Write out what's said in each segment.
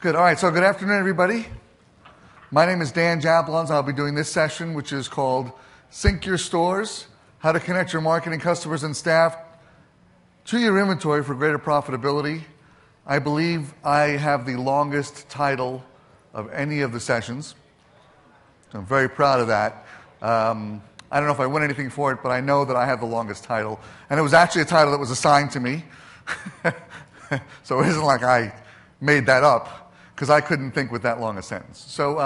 Good. All right. So good afternoon, everybody. My name is Dan Jablons. I'll be doing this session, which is called Sync Your Stores, How to Connect Your Marketing, Customers, and Staff to Your Inventory for Greater Profitability. I believe I have the longest title of any of the sessions. I'm very proud of that. I don't know if I win anything for it, but I know that I have the longest title. And it was actually a title that was assigned to me. So it isn't like I made that up, because I couldn't think with that long a sentence. So,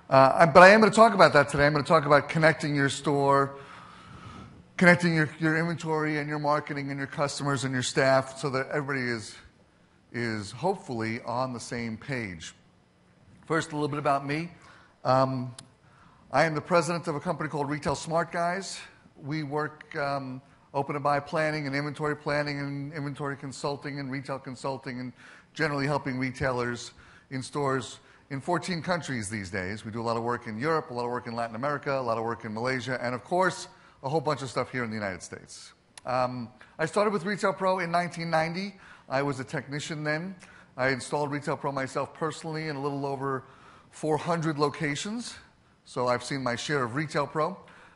but I am going to talk about that today. I'm going to talk about connecting your store, connecting your inventory and your marketing and your customers and your staff so that everybody is hopefully on the same page. First, a little bit about me. I am the president of a company called Retail Smart Guys. We work open and buy planning and inventory consulting and retail consulting and generally helping retailers in stores in 14 countries these days. We do a lot of work in Europe, a lot of work in Latin America, a lot of work in Malaysia, and of course, a whole bunch of stuff here in the United States. I started with Retail Pro in 1990. I was a technician then. I installed Retail Pro myself personally in a little over 400 locations. So I've seen my share of Retail Pro.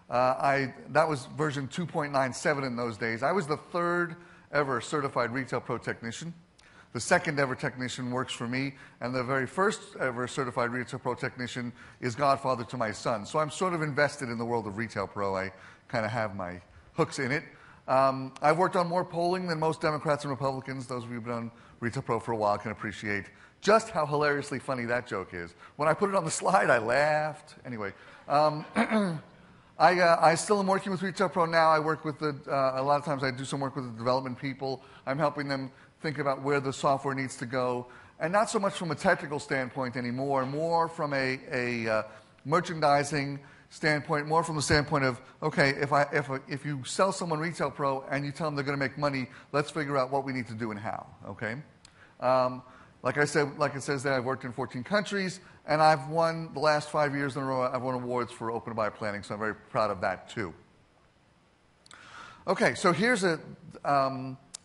That was version 2.97 in those days. I was the third ever certified Retail Pro technician. The second ever technician works for me, and the very first ever certified Retail Pro technician is godfather to my son. So I'm sort of invested in the world of Retail Pro. I kind of have my hooks in it. I've worked on more polling than most Democrats and Republicans. Those of you who've been on Retail Pro for a while can appreciate just how hilariously funny that joke is. When I put it on the slide, I laughed. Anyway, I still am working with Retail Pro now. I work with a lot of times I do some work with the development people. I'm helping them think about where the software needs to go, and not so much from a technical standpoint anymore, more from a merchandising standpoint, more from the standpoint of, okay, if you sell someone Retail Pro and you tell them they're going to make money, let's figure out what we need to do and how, okay? Like I said, like it says there, I've worked in 14 countries, and I've won the last 5 years in a row, I've won awards for open buy planning, so I'm very proud of that too. Okay, so here's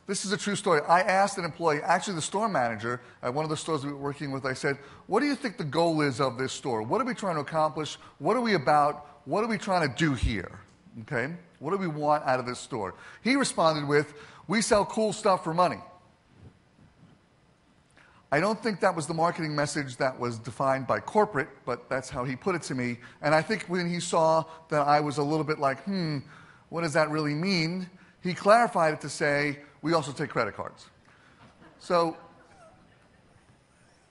this is a true story. I asked an employee, actually the store manager at one of the stores we were working with, I said, what do you think the goal is of this store? What are we trying to accomplish? What are we about? What are we trying to do here? Okay? What do we want out of this store? He responded with, we sell cool stuff for money. I don't think that was the marketing message that was defined by corporate, but that's how he put it to me. And I think when he saw that I was a little bit like, what does that really mean? He clarified it to say, we also take credit cards. So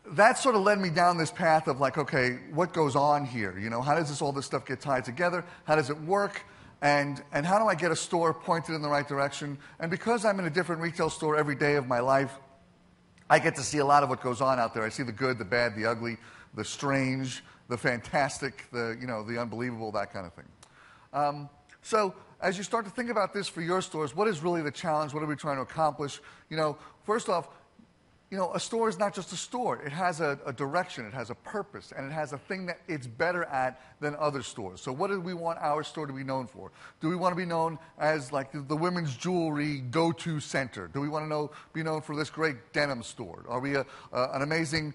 that sort of led me down this path of like, okay, what goes on here? You know, how does all this stuff get tied together? How does it work? And how do I get a store pointed in the right direction? And because I'm in a different retail store every day of my life, I get to see a lot of what goes on out there. I see the good, the bad, the ugly, the strange, the fantastic, the unbelievable, that kind of thing. So as you start to think about this for your stores, what is really the challenge? What are we trying to accomplish? First off, a store is not just a store. It has a direction, it has a purpose, and it has a thing that it's better at than other stores. So what do we want our store to be known for? Do we want to be known as like the women's jewelry go-to center? Do we want to be known for this great denim store? Are we an amazing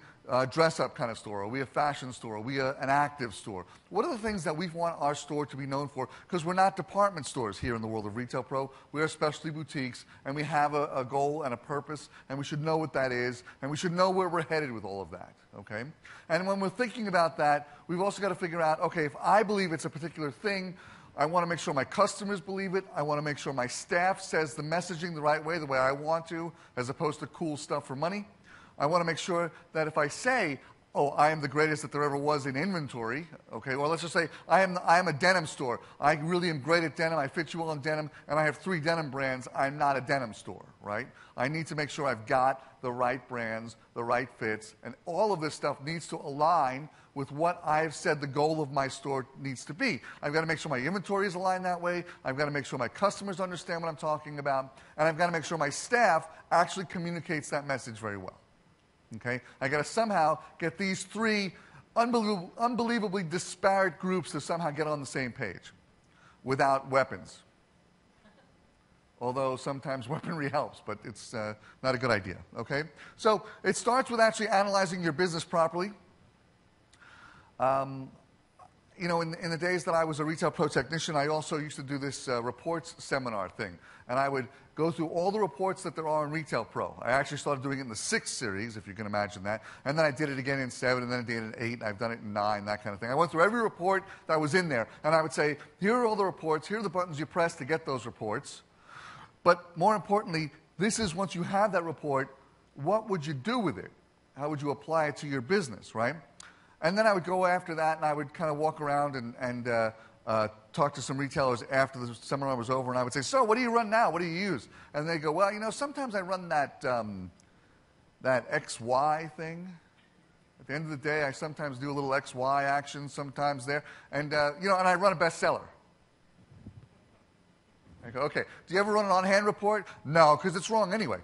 dress-up kind of store? Are we a fashion store? Are we an active store? What are the things that we want our store to be known for? Because we're not department stores here in the world of Retail Pro. We're specialty boutiques, and we have a goal and a purpose, and we should know what that is, and we should know where we're headed with all of that, okay? And when we're thinking about that, we've also got to figure out, okay, if I believe it's a particular thing, I want to make sure my customers believe it. I want to make sure my staff says the messaging the right way, the way I want to, as opposed to cool stuff for money. I want to make sure that if I say, oh, I am the greatest that there ever was in inventory, okay, or let's just say I am a denim store. I really am great at denim. I fit you all in denim, and I have 3 denim brands. I'm not a denim store, right? I need to make sure I've got the right brands, the right fits, and all of this stuff needs to align with what I've said the goal of my store needs to be. I've got to make sure my inventory is aligned that way. I've got to make sure my customers understand what I'm talking about, and I've got to make sure my staff actually communicates that message very well. Okay? I got to somehow get these 3 unbelievably disparate groups to somehow get on the same page without weapons. although sometimes weaponry helps, but it's not a good idea, okay? So it starts with actually analyzing your business properly. You know, in the days that I was a retail pro technician, I also used to do this reports seminar thing. And I would go through all the reports that there are in Retail Pro. I actually started doing it in the 6 series, if you can imagine that. And then I did it again in 7, and then I did it in 8, and I've done it in 9, that kind of thing. I went through every report that was in there, and I would say, here are all the reports, here are the buttons you press to get those reports. But more importantly, this is once you have that report, what would you do with it? How would you apply it to your business, right? And then I would go after that, and I would kind of walk around and talk to some retailers after the seminar was over, and I would say, so what do you run now? What do you use? And they go, well, you know, sometimes I run that XY thing. At the end of the day, I sometimes do a little XY action, sometimes there. And, you know, and I run a bestseller. I go, okay, do you ever run an on-hand report? No, because it's wrong anyway.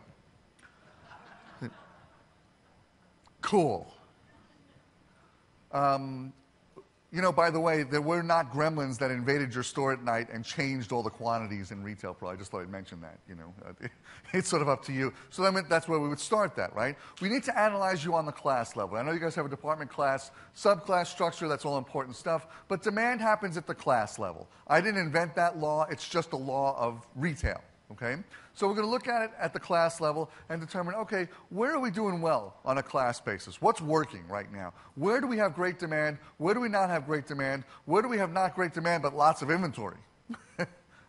Cool. You know, by the way, there were not gremlins that invaded your store at night and changed all the quantities in Retail Pro. I just thought I'd mention that, you know. It's sort of up to you. So then that's where we would start that, right? We need to analyze you on the class level. I know you guys have a department class, subclass structure, that's all important stuff, but demand happens at the class level. I didn't invent that law. It's just a law of retail, okay? So we're going to look at it at the class level and determine, okay, where are we doing well on a class basis? What's working right now? Where do we have great demand? Where do we not have great demand? Where do we have not great demand but lots of inventory?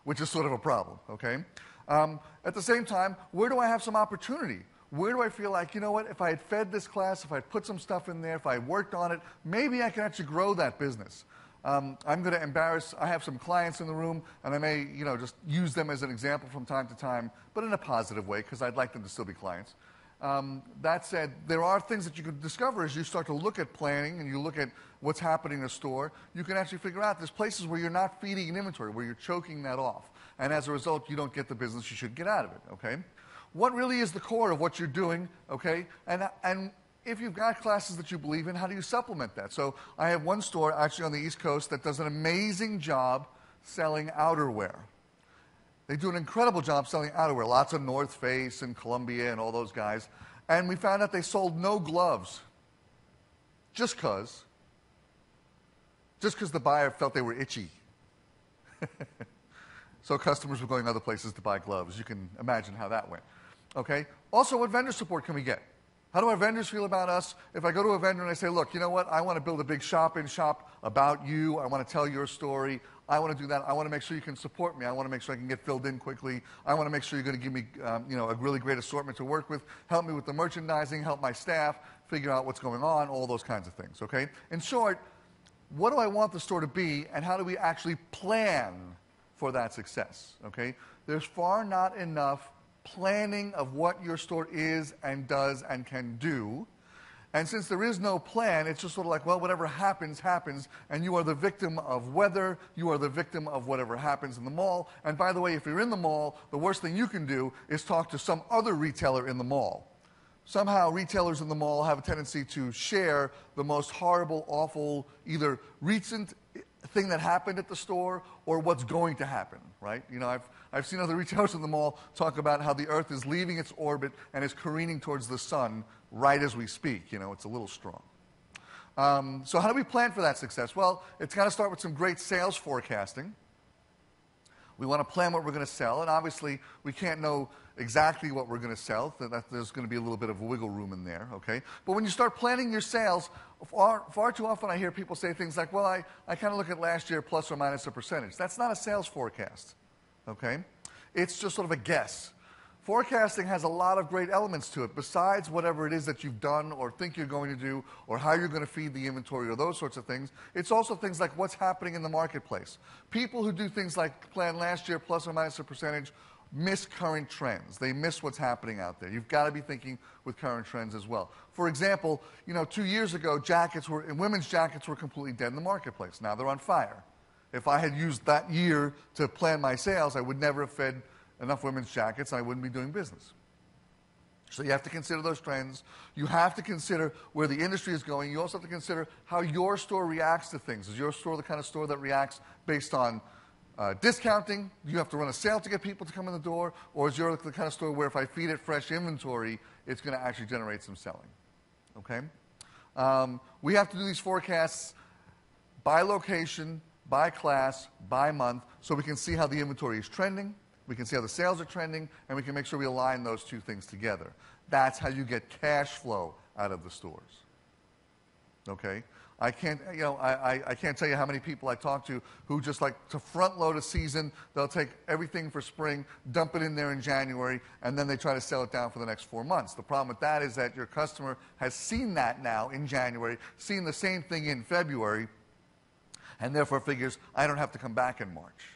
Which is sort of a problem, okay? At the same time, where do I have some opportunity? Where do I feel like, you know what, if I had fed this class, if I had put some stuff in there, if I had worked on it, maybe I can actually grow that business. I'm going to embarrass, I have some clients in the room, and I may, you know, just use them as an example from time to time, but in a positive way, because I'd like them to still be clients. That said, there are things that you can discover as you start to look at planning and you look at what's happening in a store. You can actually figure out there's places where you're not feeding an inventory, where you're choking that off. And as a result, you don't get the business you should get out of it, okay? What really is the core of what you're doing, okay? And if you've got classes that you believe in, how do you supplement that? So I have one store actually on the East Coast that does an amazing job selling outerwear. They do an incredible job selling outerwear, lots of North Face and Columbia and all those guys. And we found out they sold no gloves just because the buyer felt they were itchy. So customers were going other places to buy gloves. You can imagine how that went. Okay? Also, what vendor support can we get? How do our vendors feel about us? If I go to a vendor and I say, look, you know what? I want to build a big shop-in-shop about you. I want to tell your story. I want to do that. I want to make sure you can support me. I want to make sure I can get filled in quickly. I want to make sure you're going to give me you know, a really great assortment to work with, help me with the merchandising, help my staff, figure out what's going on, all those kinds of things, okay? In short, what do I want the store to be, and how do we actually plan for that success, okay? There's far not enough planning of what your store is and does and can do. And since there is no plan, it's just sort of like, well, whatever happens, happens, and you are the victim of weather, you are the victim of whatever happens in the mall. And by the way, if you're in the mall, the worst thing you can do is talk to some other retailer in the mall. Somehow, retailers in the mall have a tendency to share the most horrible, awful, either recent thing that happened at the store or what's going to happen, right? You know, I've seen other retailers in the mall talk about how the Earth is leaving its orbit and is careening towards the sun right as we speak. You know, it's a little strong. So how do we plan for that success? Well, it's got to start with some great sales forecasting. We want to plan what we're going to sell, and obviously we can't know exactly what we're going to sell. There's going to be a little bit of wiggle room in there, okay? But when you start planning your sales, far too often I hear people say things like, well, I kind of look at last year plus or minus a percentage. That's not a sales forecast, okay? It's just sort of a guess. Forecasting has a lot of great elements to it, besides whatever it is that you've done or think you're going to do or how you're going to feed the inventory or those sorts of things. It's also things like what's happening in the marketplace. People who do things like plan last year plus or minus a percentage miss current trends. They miss what's happening out there. You've got to be thinking with current trends as well. For example, you know, 2 years ago, women's jackets were completely dead in the marketplace. Now they're on fire. If I had used that year to plan my sales, I would never have fed enough women's jackets, and I wouldn't be doing business. So you have to consider those trends. You have to consider where the industry is going. You also have to consider how your store reacts to things. Is your store the kind of store that reacts based on discounting? Do you have to run a sale to get people to come in the door? Or is yours the kind of store where if I feed it fresh inventory, it's going to actually generate some selling? Okay? We have to do these forecasts by location, by class, by month, so we can see how the inventory is trending, we can see how the sales are trending, and we can make sure we align those two things together. That's how you get cash flow out of the stores. Okay? I can't tell you how many people I talk to who just like to front load a season. They'll take everything for spring, dump it in there in January, and then they try to sell it down for the next 4 months. The problem with that is that your customer has seen that now in January, seen the same thing in February, and therefore figures, I don't have to come back in March.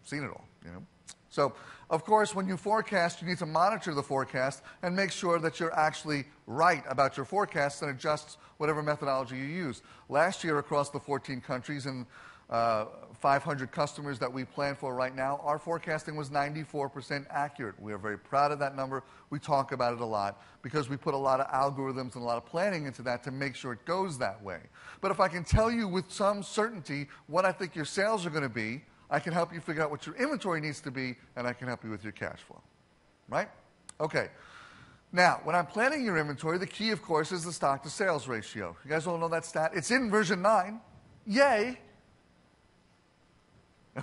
Seen it all, you know. So, of course, when you forecast, you need to monitor the forecast and make sure that you're actually right about your forecast and adjust whatever methodology you use. Last year, across the 14 countries and 500 customers that we plan for right now, our forecasting was 94% accurate. We are very proud of that number. We talk about it a lot because we put a lot of algorithms and a lot of planning into that to make sure it goes that way. But if I can tell you with some certainty what I think your sales are going to be, I can help you figure out what your inventory needs to be, and I can help you with your cash flow. Right? Okay. Now, when I'm planning your inventory, the key, of course, is the stock-to-sales ratio. You guys all know that stat? It's in version 9. Yay!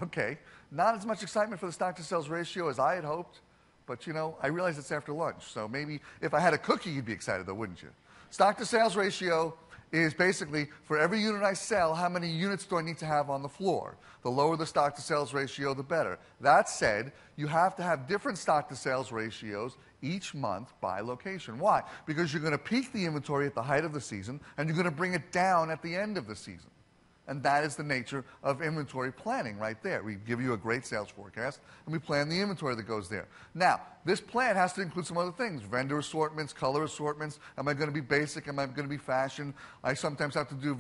Okay. Not as much excitement for the stock-to-sales ratio as I had hoped, but, you know, I realize it's after lunch, so maybe if I had a cookie, you'd be excited, though, wouldn't you? Stock-to-sales ratio is basically, for every unit I sell, how many units do I need to have on the floor? The lower the stock-to-sales ratio, the better. That said, you have to have different stock-to-sales ratios each month by location. Why? Because you're going to peak the inventory at the height of the season, and you're going to bring it down at the end of the season. And that is the nature of inventory planning right there. We give you a great sales forecast, and we plan the inventory that goes there. Now, this plan has to include some other things. Vendor assortments, color assortments. Am I going to be basic? Am I going to be fashion? I sometimes have to do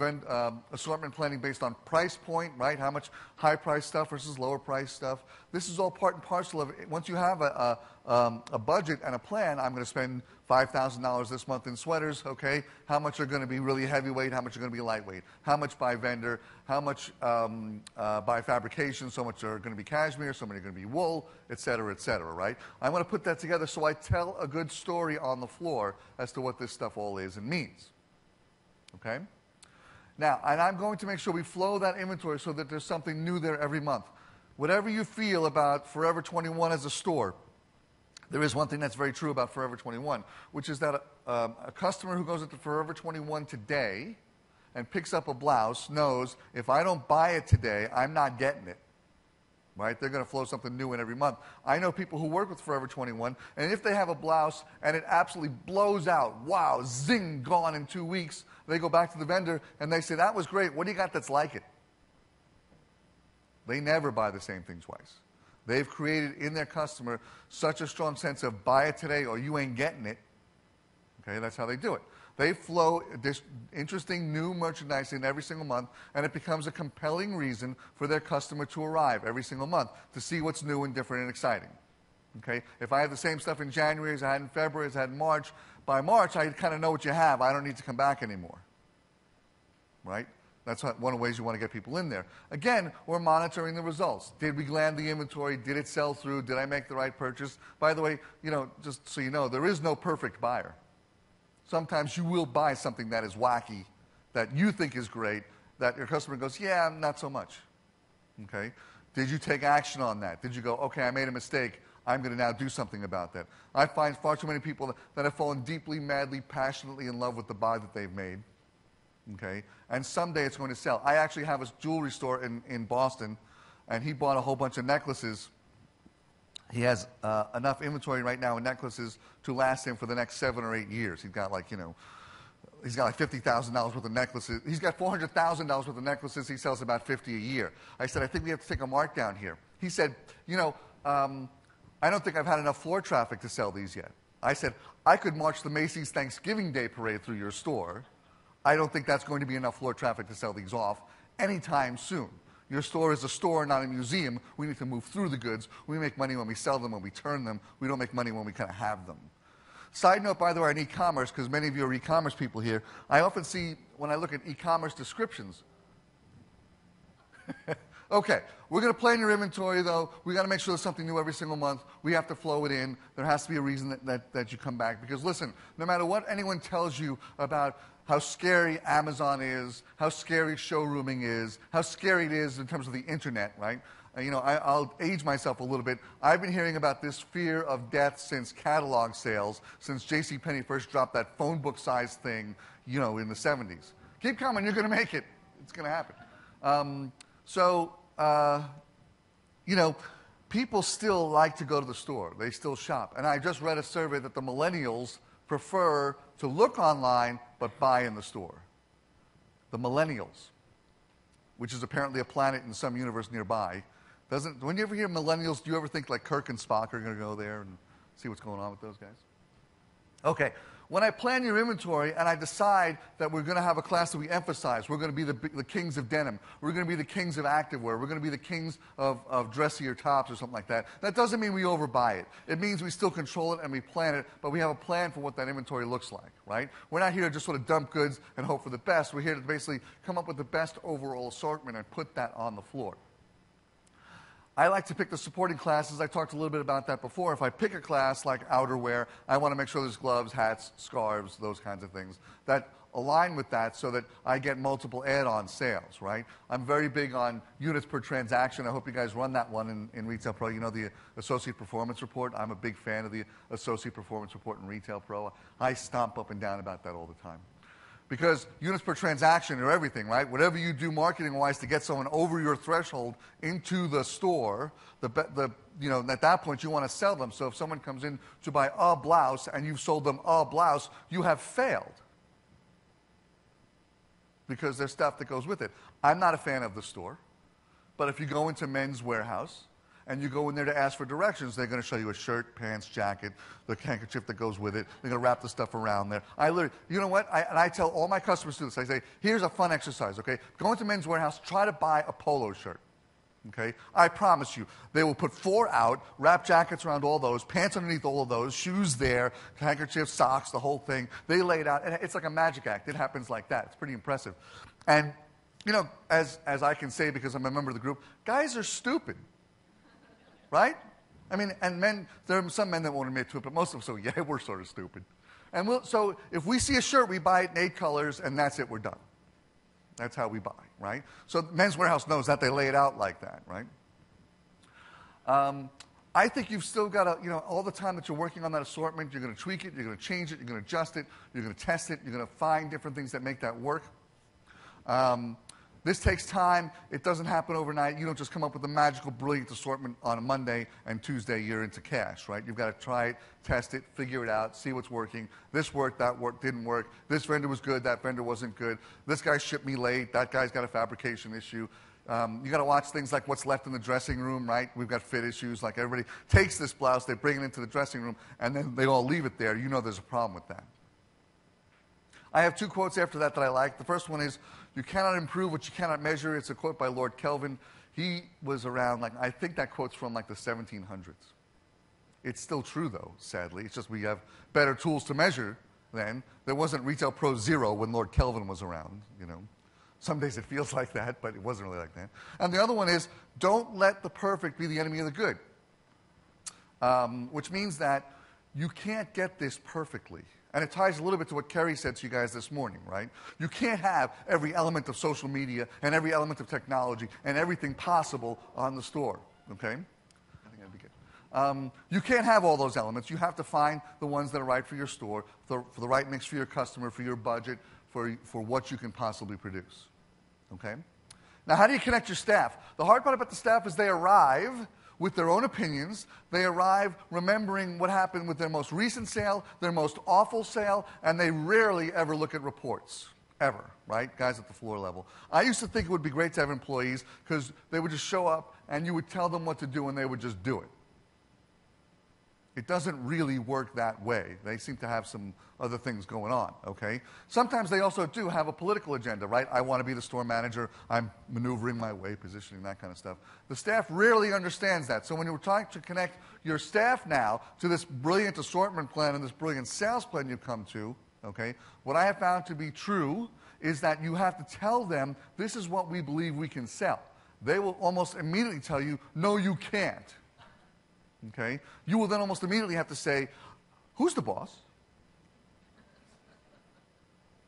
assortment planning based on price point, right? How much high price stuff versus lower price stuff. This is all part and parcel of it. Once you have a budget and a plan, I'm going to spend $5,000 this month in sweaters, okay? How much are going to be really heavyweight? How much are going to be lightweight? How much by vendor? How much by fabrication? So much are going to be cashmere, so many are going to be wool, et cetera, right? I want to put that together so I tell a good story on the floor as to what this stuff all is and means, okay? Now, and I'm going to make sure we flow that inventory so that there's something new there every month. Whatever you feel about Forever 21 as a store, there is one thing that's very true about Forever 21, which is that a customer who goes into Forever 21 today and picks up a blouse knows if I don't buy it today, I'm not getting it. Right? They're going to flow something new in every month. I know people who work with Forever 21, and if they have a blouse and it absolutely blows out, wow, zing, gone in 2 weeks, they go back to the vendor and they say, that was great. What do you got that's like it? They never buy the same thing twice. They've created in their customer such a strong sense of buy it today or you ain't getting it. Okay, that's how they do it. They flow this interesting new merchandise in every single month, and it becomes a compelling reason for their customer to arrive every single month to see what's new and different and exciting. Okay, if I had the same stuff in January as I had in February, as I had in March, by March I kind of know what you have. I don't need to come back anymore. Right? That's one of the ways you want to get people in there. Again, we're monitoring the results. Did we land the inventory? Did it sell through? Did I make the right purchase? By the way, you know, just so you know, there is no perfect buyer. Sometimes you will buy something that is wacky, that you think is great, that your customer goes, yeah, not so much. Okay? Did you take action on that? Did you go, okay, I made a mistake. I'm going to now do something about that. I find far too many people that have fallen deeply, madly, passionately in love with the buy that they've made. Okay? And someday it's going to sell. I actually have a jewelry store in Boston, and he bought a whole bunch of necklaces. He has enough inventory right now in necklaces to last him for the next 7 or 8 years. He's got like, you know, he's got like $50,000 worth of necklaces. He's got $400,000 worth of necklaces. He sells about 50 a year. I said, I think we have to take a markdown here. He said, you know, I don't think I've had enough floor traffic to sell these yet. I said, I could march the Macy's Thanksgiving Day Parade through your store. I don't think that's going to be enough floor traffic to sell these off anytime soon. Your store is a store, not a museum. We need to move through the goods. We make money when we sell them, when we turn them. We don't make money when we kind of have them. Side note, by the way, on e-commerce, because many of you are e-commerce people here, I often see, when I look at e-commerce descriptions, Okay, we're going to plan your inventory, though. We got to make sure there's something new every single month. We have to flow it in. There has to be a reason that you come back. Because listen, no matter what anyone tells you about how scary Amazon is, how scary showrooming is, how scary it is in terms of the internet, right? I'll age myself a little bit. I've been hearing about this fear of death since catalog sales, since JCPenney first dropped that phone book size thing, in the 70s. Keep coming, you're going to make it. It's going to happen. People still like to go to the store. They still shop. And I just read a survey that the millennials prefer to look online but buy in the store. The millennials, which is apparently a planet in some universe nearby. When you ever hear millennials, do you ever think like Kirk and Spock are going to go there and see what's going on with those guys? Okay, when I plan your inventory and I decide that we're going to have a class that we emphasize, we're going to be the kings of denim, we're going to be the kings of activewear, we're going to be the kings of dressier tops or something like that, that doesn't mean we overbuy it. It means we still control it and we plan it, but we have a plan for what that inventory looks like, right? We're not here to just sort of dump goods and hope for the best. We're here to basically come up with the best overall assortment and put that on the floor. I like to pick the supporting classes. I talked a little bit about that before. If I pick a class like outerwear, I want to make sure there's gloves, hats, scarves, those kinds of things that align with that so that I get multiple add-on sales, right? I'm very big on units per transaction. I hope you guys run that one in Retail Pro. You know the Associate Performance Report? I'm a big fan of the Associate Performance Report in Retail Pro. I stomp up and down about that all the time. Because units per transaction are everything, right? Whatever you do marketing-wise to get someone over your threshold into the store, at that point you want to sell them. So if someone comes in to buy a blouse and you've sold them a blouse, you have failed. Because there's stuff that goes with it. I'm not a fan of the store, but if you go into Men's Warehouse and you go in there to ask for directions, they're going to show you a shirt, pants, jacket, the handkerchief that goes with it. They're going to wrap the stuff around there. You know what? I tell all my customers to do this. I say, here's a fun exercise, okay? Go into Men's Warehouse, try to buy a polo shirt, okay? I promise you, they will put 4 out, wrap jackets around all those, pants underneath all of those, shoes there, handkerchiefs, socks, the whole thing. They lay it out, and it's like a magic act. It happens like that. It's pretty impressive. And, as I can say because I'm a member of the group, guys are stupid. Right? I mean, and men, there are some men that won't admit to it, but most of them say, yeah, we're sort of stupid. And so if we see a shirt, we buy it in 8 colors, and that's it, we're done. That's how we buy, right? So Men's Warehouse knows that. They lay it out like that, right? I think you've still got to, all the time that you're working on that assortment, you're going to tweak it, you're going to change it, you're going to adjust it, you're going to test it, you're going to find different things that make that work. This takes time. It doesn't happen overnight. You don't just come up with a magical, brilliant assortment on a Monday and Tuesday you're into cash, right? You've got to try it, test it, figure it out, see what's working. This worked, that didn't work. This vendor was good, that vendor wasn't good. This guy shipped me late, that guy's got a fabrication issue. You got to watch things like what's left in the dressing room, right? We've got fit issues. Like everybody takes this blouse, they bring it into the dressing room, and then they all leave it there. You know there's a problem with that. I have 2 quotes after that I like. The first one is, you cannot improve what you cannot measure. It's a quote by Lord Kelvin. He was around, I think that quote's from the 1700s. It's still true, though, sadly. It's just we have better tools to measure then. There wasn't Retail Pro 0 when Lord Kelvin was around, Some days it feels like that, but it wasn't really like that. And the other one is, don't let the perfect be the enemy of the good. Which means that you can't get this perfectly. And it ties a little bit to what Kerry said to you guys this morning, right? You can't have every element of social media and every element of technology and everything possible on the store, okay? I think that'd be good. You can't have all those elements. You have to find the ones that are right for your store, for the right mix for your customer, for your budget, for what you can possibly produce, okay? Now, how do you connect your staff? The hard part about the staff is they arrive with their own opinions. They arrive remembering what happened with their most recent sale, their most awful sale, and they rarely ever look at reports. Ever, right? Guys at the floor level. I used to think it would be great to have employees because they would just show up and you would tell them what to do and they would just do it. It doesn't really work that way. They seem to have some other things going on, okay? Sometimes they also do have a political agenda, right? I want to be the store manager. I'm maneuvering my way, positioning, that kind of stuff. The staff rarely understands that. So when you're trying to connect your staff now to this brilliant assortment plan and this brilliant sales plan you've come to, okay, what I have found to be true is that you have to tell them, this is what we believe we can sell. they will almost immediately tell you, no, you can't. Okay? You will then almost immediately have to say, who's the boss?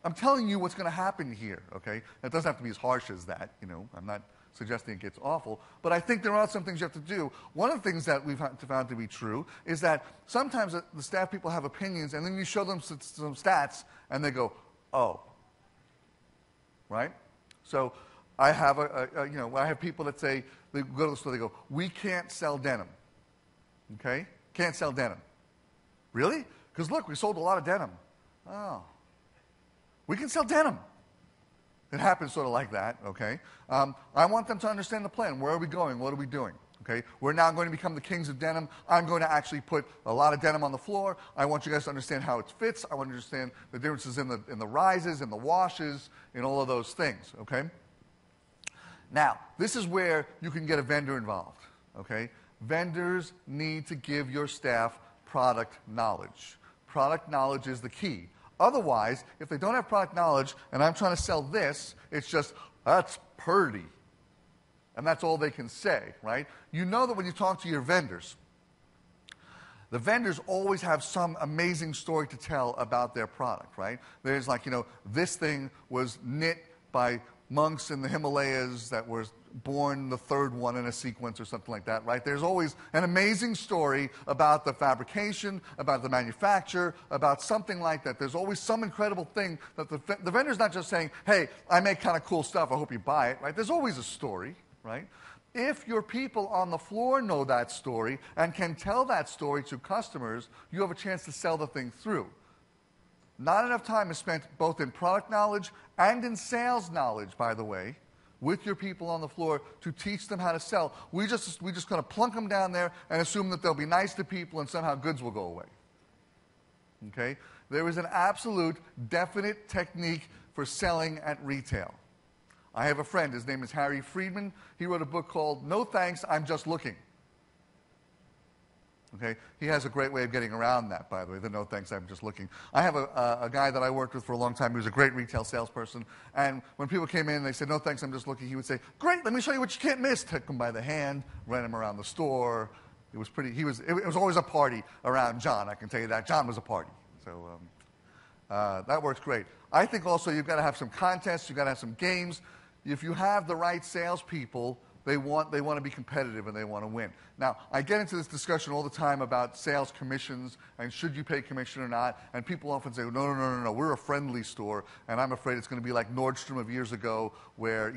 I'm telling you what's going to happen here, okay? It doesn't have to be as harsh as that, I'm not suggesting it gets awful, but I think there are some things you have to do. One of the things that we've found to be true is that sometimes the staff people have opinions, and then you show them some stats, and they go, oh, right? So I have I have people that say, they go to the store, they go, we can't sell denim, okay? Can't sell denim. Really? Because look, we sold a lot of denim. Oh. We can sell denim. It happens sort of like that, okay? I want them to understand the plan. Where are we going? What are we doing? Okay? We're now going to become the kings of denim. I'm going to actually put a lot of denim on the floor. I want you guys to understand how it fits. I want you to understand the differences in the rises, in the washes, in all of those things, okay? Now, this is where you can get a vendor involved, okay? Vendors need to give your staff product knowledge. Product knowledge is the key. Otherwise, if they don't have product knowledge and I'm trying to sell this, it's just, that's purdy. And that's all they can say, right? You know that when you talk to your vendors, the vendors always have some amazing story to tell about their product, right? There's like, this thing was knit by monks in the Himalayas that were born the third one in a sequence or something like that, right? There's always an amazing story about the fabrication, about the manufacture, about something like that. There's always some incredible thing that the vendor's not just saying, hey, I make kind of cool stuff, I hope you buy it, right? There's always a story, right? If your people on the floor know that story and can tell that story to customers, you have a chance to sell the thing through. Not enough time is spent both in product knowledge and in sales knowledge, by the way, with your people on the floor to teach them how to sell. We just kind of plunk them down there and assume that they'll be nice to people and somehow goods will go away. Okay? There is an absolute, definite technique for selling at retail. I have a friend, his name is Harry Friedman. He wrote a book called No Thanks, I'm Just Looking. Okay? He has a great way of getting around that, by the way, the no thanks, I'm just looking. I have a guy that I worked with for a long time. He was a great retail salesperson. And when people came in and they said, no thanks, I'm just looking, he would say, great, let me show you what you can't miss. Take him by the hand, ran him around the store. It was always a party around John, I can tell you that. John was a party. So that works great. I think also you've got to have some contests, you've got to have some games. If you have the right salespeople, they want to be competitive and they want to win. Now, I get into this discussion all the time about sales commissions and should you pay commission or not, and people often say, no, we're a friendly store, and I'm afraid it's going to be like Nordstrom of years ago where,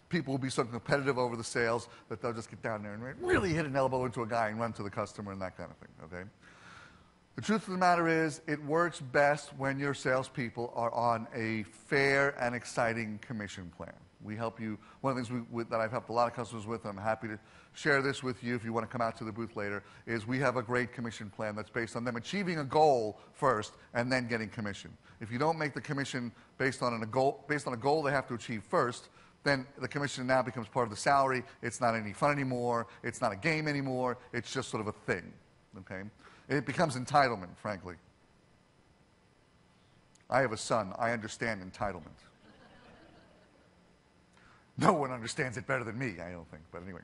people will be so competitive over the sales that they'll just get down there and really hit an elbow into a guy and run to the customer and that kind of thing, okay? The truth of the matter is, it works best when your salespeople are on a fair and exciting commission plan. We help you. One of the things that I've helped a lot of customers with, and I'm happy to share this with you if you want to come out to the booth later, is we have a great commission plan that's based on them achieving a goal first and then getting commission. If you don't make the commission based on a goal they have to achieve first, then the commission now becomes part of the salary. It's not any fun anymore. It's not a game anymore. It's just sort of a thing. Okay? It becomes entitlement, frankly. I have a son. I understand entitlement. No one understands it better than me, I don't think, but anyway.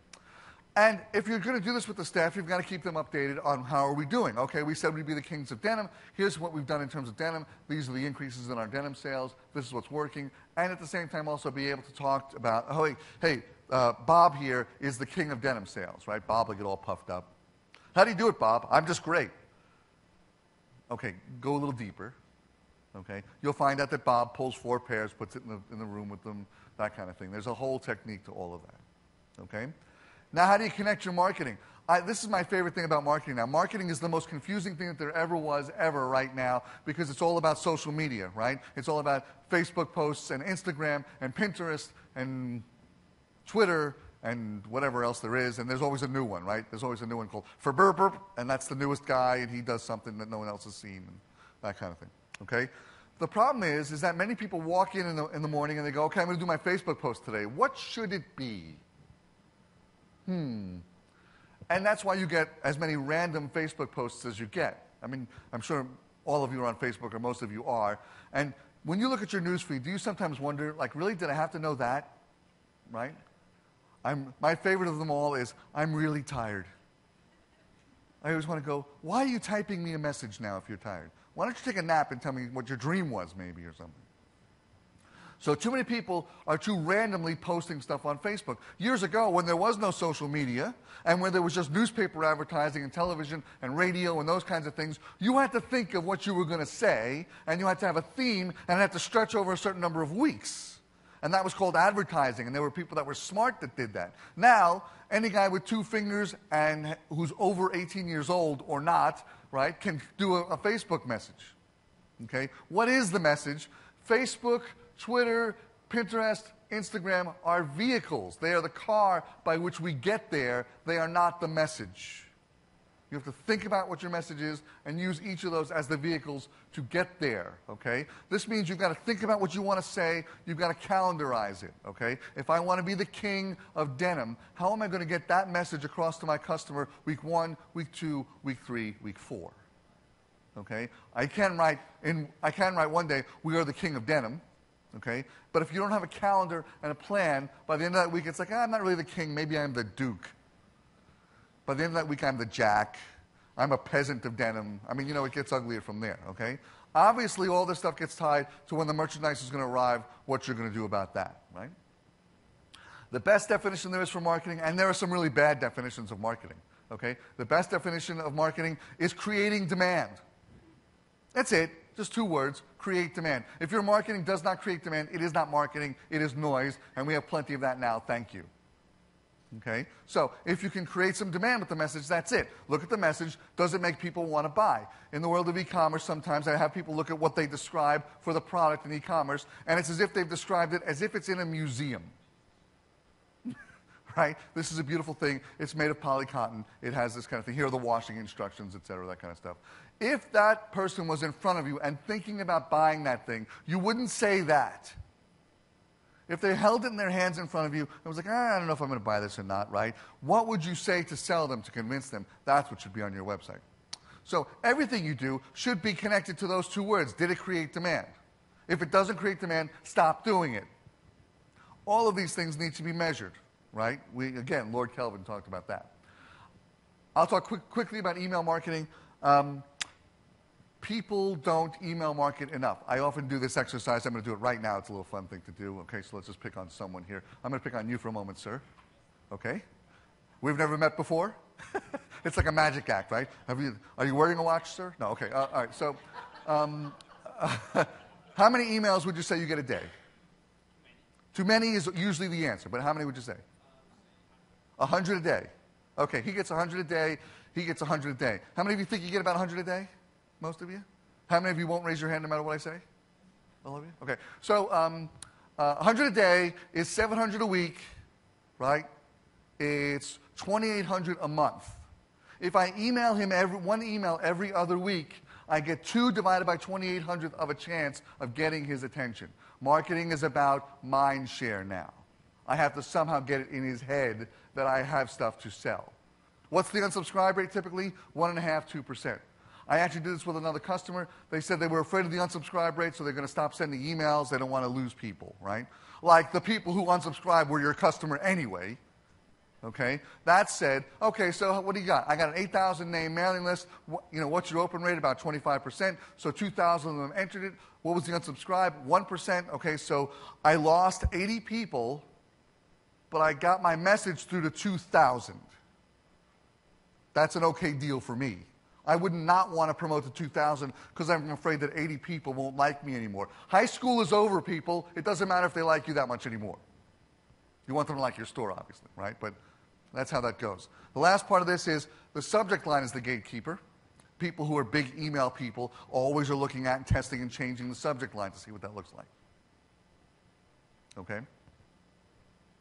And if you're going to do this with the staff, you've got to keep them updated on how are we doing. Okay, we said we'd be the kings of denim. Here's what we've done in terms of denim. These are the increases in our denim sales. This is what's working. And at the same time also be able to talk about, Bob here is the king of denim sales, right? Bob will get all puffed up. How do you do it, Bob? I'm just great. Okay, go a little deeper. Okay, you'll find out that Bob pulls 4 pairs, puts it in the room with them, that kind of thing. There's a whole technique to all of that. Okay? Now, how do you connect your marketing? This is my favorite thing about marketing now. Marketing is the most confusing thing that there ever was right now because it's all about social media, right? It's all about Facebook posts and Instagram and Pinterest and Twitter and whatever else there is, and there's always a new one, right? There's always a new one called Burp, and that's the newest guy, and he does something that no one else has seen, and that kind of thing. Okay? The problem is that many people walk in the morning and they go, okay, I'm going to do my Facebook post today. What should it be? And that's why you get as many random Facebook posts as you get. I mean, I'm sure all of you are on Facebook, or most of you are. And when you look at your newsfeed, do you sometimes wonder, like, really, did I have to know that? Right? My favorite of them all is, I'm really tired. I always want to go, why are you typing me a message now if you're tired? Why don't you take a nap and tell me what your dream was maybe or something? So too many people are too randomly posting stuff on Facebook. Years ago, when there was no social media, and when there was just newspaper advertising and television and radio and those kinds of things, you had to think of what you were going to say, and you had to have a theme, and it had to stretch over a certain number of weeks. And that was called advertising, and there were people that were smart that did that. Now, any guy with 2 fingers and who's over 18 years old or not, right, can do a Facebook message. Okay? What is the message? Facebook, Twitter, Pinterest, Instagram are vehicles. They are the car by which we get there. They are not the message. You have to think about what your message is and use each of those as the vehicles to get there, okay? This means you've got to think about what you want to say. You've got to calendarize it, okay? If I want to be the king of denim, how am I going to get that message across to my customer week 1, week 2, week 3, week 4? Okay? I can write one day, we are the king of denim. Okay? But if you don't have a calendar and a plan, by the end of that week, it's like, I'm not really the king. Maybe I'm the duke. By the end of that week, I'm the jack. I'm a peasant of denim. I mean, it gets uglier from there. Okay? Obviously, all this stuff gets tied to when the merchandise is going to arrive, what you're going to do about that. Right? The best definition there is for marketing, and there are some really bad definitions of marketing. Okay? The best definition of marketing is creating demand. That's it. Just 2 words, create demand. If your marketing does not create demand, it is not marketing, it is noise, and we have plenty of that now, thank you. Okay? So, if you can create some demand with the message, that's it. Look at the message, does it make people want to buy? In the world of e-commerce, sometimes I have people look at what they describe for the product in e-commerce, and it's as if they've described it as if it's in a museum. Right? This is a beautiful thing. It's made of polycotton. It has this kind of thing. Here are the washing instructions, etc., that kind of stuff. If that person was in front of you and thinking about buying that thing, you wouldn't say that. If they held it in their hands in front of you and was like, I don't know if I'm going to buy this or not, right? What would you say to sell them, to convince them? That's what should be on your website. So everything you do should be connected to those 2 words. Did it create demand? If it doesn't create demand, stop doing it. All of these things need to be measured. Right? Again, Lord Kelvin talked about that. I'll talk quickly about email marketing. People don't email market enough. I often do this exercise. I'm going to do it right now. It's a little fun thing to do. Okay, so let's just pick on someone here. I'm going to pick on you for a moment, sir. Okay? We've never met before? It's like a magic act, right? Are you wearing a watch, sir? No, okay. All right, so how many emails would you say you get a day? Too many is usually the answer, but how many would you say? 100 a day. Okay, he gets 100 a day. He gets 100 a day. How many of you think you get about 100 a day? Most of you? How many of you won't raise your hand no matter what I say? All of you? Okay. So 100 a day is 700 a week, right? It's 2,800 a month. If I email him one email every other week, I get 2 divided by 2,800 of a chance of getting his attention. Marketing is about mind share now. I have to somehow get it in his head that I have stuff to sell. What's the unsubscribe rate typically? 1.5%, 2%. I actually did this with another customer. They said they were afraid of the unsubscribe rate, so they're going to stop sending emails. They don't want to lose people, right? Like the people who unsubscribe were your customer anyway. Okay? That said, okay, so what do you got? I got an 8,000 name mailing list. What's your open rate? About 25%. So 2,000 of them entered it. What was the unsubscribe? 1%. Okay, so I lost 80 people, but I got my message through to 2,000. That's an okay deal for me. I would not want to promote to 2,000 because I'm afraid that 80 people won't like me anymore. High school is over, people. It doesn't matter if they like you that much anymore. You want them to like your store, obviously, right? But that's how that goes. The last part of this is the subject line is the gatekeeper. People who are big email people always are looking at and testing and changing the subject line to see what that looks like. Okay?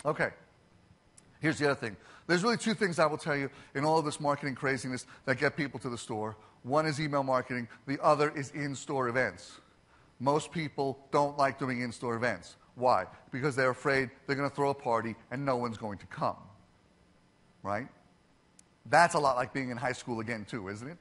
Okay. Here's the other thing. There's really 2 things I will tell you in all of this marketing craziness that get people to the store. One is email marketing. The other is in-store events. Most people don't like doing in-store events. Why? Because they're afraid they're going to throw a party and no one's going to come. Right? That's a lot like being in high school again, too, isn't it?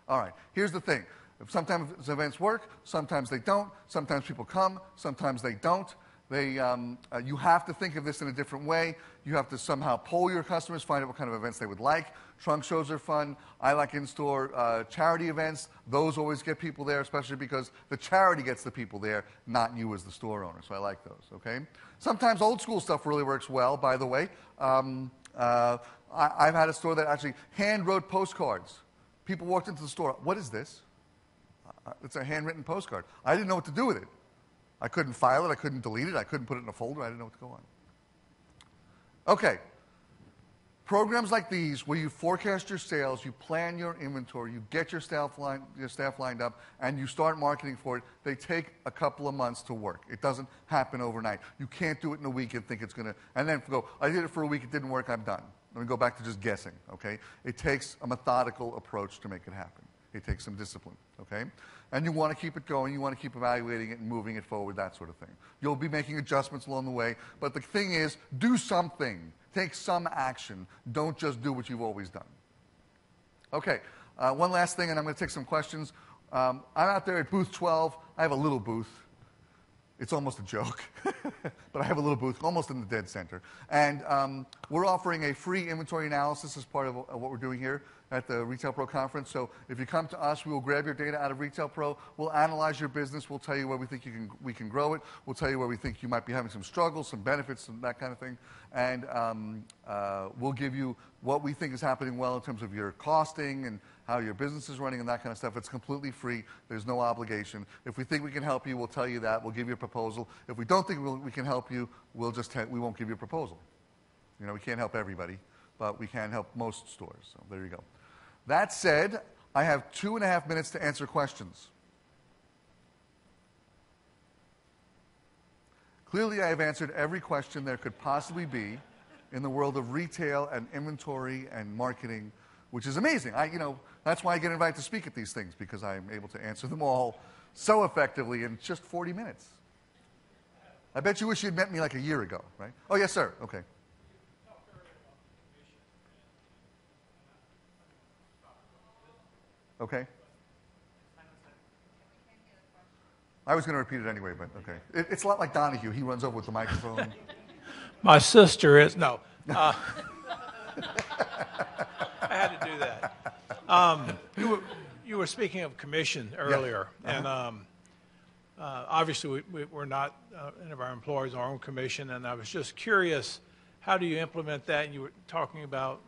All right. Here's the thing. Sometimes events work. Sometimes they don't. Sometimes people come. Sometimes they don't. You have to think of this in a different way. You have to somehow poll your customers, find out what kind of events they would like. Trunk shows are fun. I like in-store charity events. Those always get people there, especially because the charity gets the people there, not you as the store owner. So I like those, okay? Sometimes old school stuff really works well, by the way. I've had a store that actually hand-wrote postcards. People walked into the store. What is this? It's a handwritten postcard. I didn't know what to do with it. I couldn't file it. I couldn't delete it. I couldn't put it in a folder. I didn't know what to go on. Okay. Programs like these, where you forecast your sales, you plan your inventory, you get your staff lined up, and you start marketing for it, they take a couple of months to work. It doesn't happen overnight. You can't do it in a week and think it's going to, and then go, I did it for a week, it didn't work, I'm done. Let me go back to just guessing, okay? It takes a methodical approach to make it happen. It takes some discipline, okay? And you want to keep it going, you want to keep evaluating it and moving it forward, that sort of thing. You'll be making adjustments along the way, but the thing is, do something. Take some action. Don't just do what you've always done. Okay, one last thing, and I'm going to take some questions. I'm out there at booth 12. I have a little booth. It's almost a joke, but I have a little booth almost in the dead center. And we're offering a free inventory analysis as part of what we're doing here at the Retail Pro Conference. So if you come to us, we will grab your data out of Retail Pro. We'll analyze your business. We'll tell you where we think we can grow it. We'll tell you where we think you might be having some struggles, some benefits, and that kind of thing. And we'll give you what we think is happening well in terms of your costing and how your business is running and that kind of stuff. It's completely free. There's no obligation. If we think we can help you, we'll tell you that. We'll give you a proposal. If we don't think we can help you, we won't give you a proposal. You know, we can't help everybody, but we can help most stores. So there you go. That said, I have 2.5 minutes to answer questions. Clearly, I have answered every question there could possibly be in the world of retail and inventory and marketing, which is amazing. That's why I get invited to speak at these things, because I'm able to answer them all so effectively in just 40 minutes. I bet you wish you'd met me like a year ago, right? Oh, yes, sir. Okay. Okay. I was going to repeat it anyway, but okay. It's a lot like Donahue. He runs over with the microphone. My sister is, no. I had to do that. You were speaking of commission earlier, yeah. And obviously we're not, any of our employees are on commission, and I was just curious, how do you implement that? And you were talking about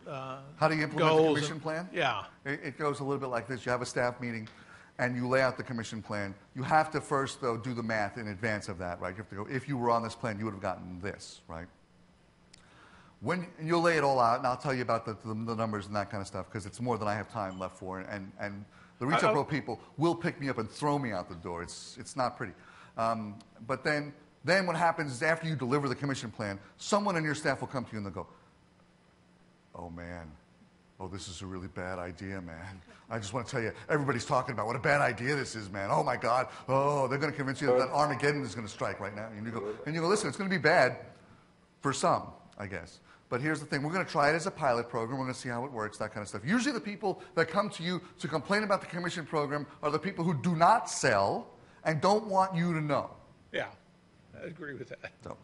how do you implement the commission plan? Yeah. It goes a little bit like this. You have a staff meeting, and you lay out the commission plan. You have to first, though, do the math in advance of that, right? You have to go, if you were on this plan, you would have gotten this, right? And you'll lay it all out, and I'll tell you about the numbers and that kind of stuff, because it's more than I have time left for. And the Retail Pro people will pick me up and throw me out the door. It's not pretty. But then what happens is after you deliver the commission plan, someone in your staff will come to you and they'll go, oh, man. Oh, this is a really bad idea, man. I just want to tell you, everybody's talking about what a bad idea this is, man. Oh, my God. Oh, they're going to convince you that Armageddon is going to strike right now. And you go, listen, it's going to be bad for some, I guess. But here's the thing. We're going to try it as a pilot program. We're going to see how it works, that kind of stuff. Usually the people that come to you to complain about the commission program are the people who do not sell and don't want you to know. Yeah, I agree with that. So,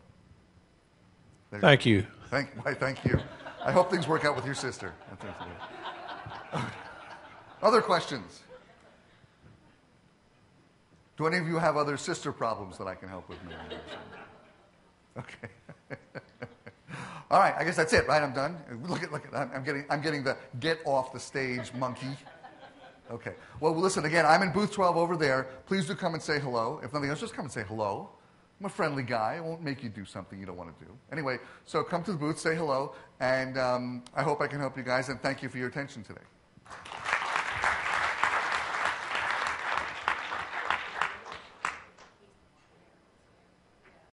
thank you. Thank you. I hope things work out with your sister. Other questions? Do any of you have other sister problems that I can help with? Okay. All right, I guess that's it, right? I'm done. Look at I'm getting the get off the stage monkey. Okay. Well, listen, again, I'm in booth 12 over there. Please do come and say hello. If nothing else, just come and say hello. I'm a friendly guy. I won't make you do something you don't want to do. Anyway, so come to the booth, say hello, and I hope I can help you guys, and thank you for your attention today.